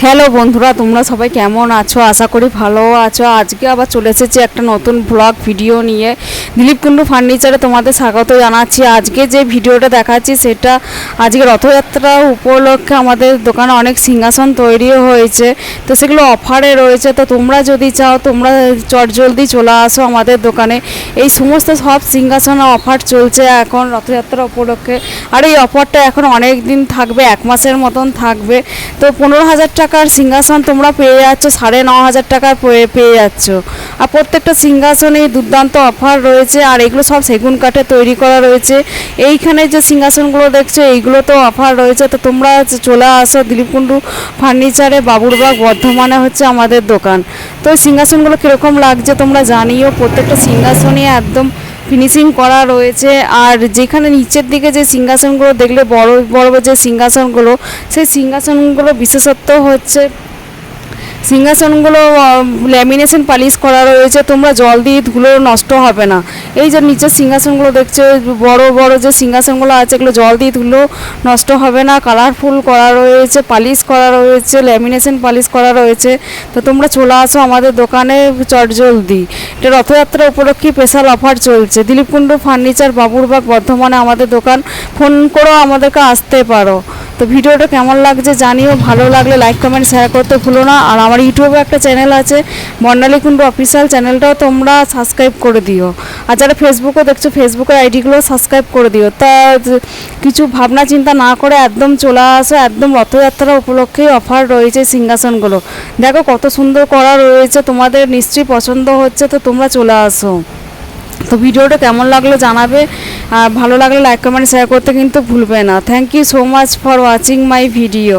Hello বন্ধুরা, তোমরা সবাই কেমন আছো? আশা করি ভালো আছো। আজকে আবার চলে এসেছি একটা নতুন ব্লগ ভিডিও নিয়ে। দিলীপ কুণ্ডু ফার্নিচারে তোমাদের স্বাগত জানাচ্ছি। আজকে যে ভিডিওটা দেখাচ্ছি সেটা আজকে রথযাত্রা উপলক্ষে আমাদের দোকানে অনেক সিংহাসন তৈরি হয়েছে, তো সেগুলো অফারে রয়েছে। তো তোমরা যদি চাও তোমরা চটজলদি চলে আসো আমাদের দোকানে। এই সমস্ত সব সিংহাসন অফার চলছে এখন রথযাত্রা উপলক্ষে, আর এই অফারটা এখন অনেক দিন থাকবে, 1 মাসের মতন থাকবে। তো 15,000 টাকার সিংহাসন তোমরা পেয়ে যাচ্ছ 9,500 টাকায় পেয়ে যাচ্ছ। আর প্রত্যেকটা সিংহাসনে দুর্দান্ত অফার রয়েছে, আর এগুলো সব সেগুন কাঠে তৈরি করা রয়েছে। এইখানে যে সিংহাসনগুলো দেখছো এইগুলো তো অফার রয়েছে। তো তোমরা চলে আসো দিলীপ কুণ্ডু ফার্নিচারে, বাবুরবাগ বর্ধমানে হচ্ছে আমাদের দোকান। তো এই সিংহাসনগুলো কীরকম লাগছে তোমরা জানিও। প্রত্যেকটা সিংহাসনই একদম ফিনিশিং করা রয়েছে। আর যেখানে নিচের দিকে যে সিংহাসনগুলো দেখলে বড় বড় যে সিংহাসনগুলো, সেই সিংহাসনগুলো বিশেষত্ব হচ্ছে সিংহাসনগুলো ল্যামিনেশন পালিশ করা রয়েছে। তোমরা জল দিয়ে ধুলো নষ্ট হবে না। এই যে নিচের সিংহাসনগুলো দেখছো, বড় বড় যে সিংহাসনগুলো আছে এগুলো জল দিয়ে ধুলো নষ্ট হবে না। কালারফুল করা রয়েছে, পালিশ করা রয়েছে, ল্যামিনেশন পালিশ করা রয়েছে। তো তোমরা চলে আসো আমাদের দোকানে চটজলদি। এটা রথযাত্রা উপলক্ষে স্পেশাল অফার চলছে। দিলীপ কুণ্ডু ফার্নিচার, বাবুরবাগ বর্ধমানে আমাদের দোকান। ফোন করেও আমাদেরকে আসতে পারো। তো ভিডিওটা কেমন লাগছে জানিও। ভালো লাগলে লাইক কমেন্ট শেয়ার করতে ভুলো না। আর আমার ইউটিউবে একটা চ্যানেল আছে বর্ণালী কুণ্ডু অফিসিয়াল, চ্যানেলটাও তোমরা সাবস্ক্রাইব করে দিও। আর যারা ফেসবুকে দেখছো ফেসবুকের আইডিগুলো সাবস্ক্রাইব করে দিও। তা কিছু ভাবনা চিন্তা না করে একদম চলে আসো। একদম রথযাত্রা উপলক্ষেই অফার রয়েছে সিংহাসনগুলো। দেখো কত সুন্দর করা রয়েছে, তোমাদের নিশ্চয়ই পছন্দ হচ্ছে। তো তোমরা চলে আসো। তো ভিডিওটা কেমন লাগলো জানাবে। ভালো লাগলে লাইক কমেন্ট শেয়ার করতে কিন্তু ভুলবে না। Thank you so much for watching my video.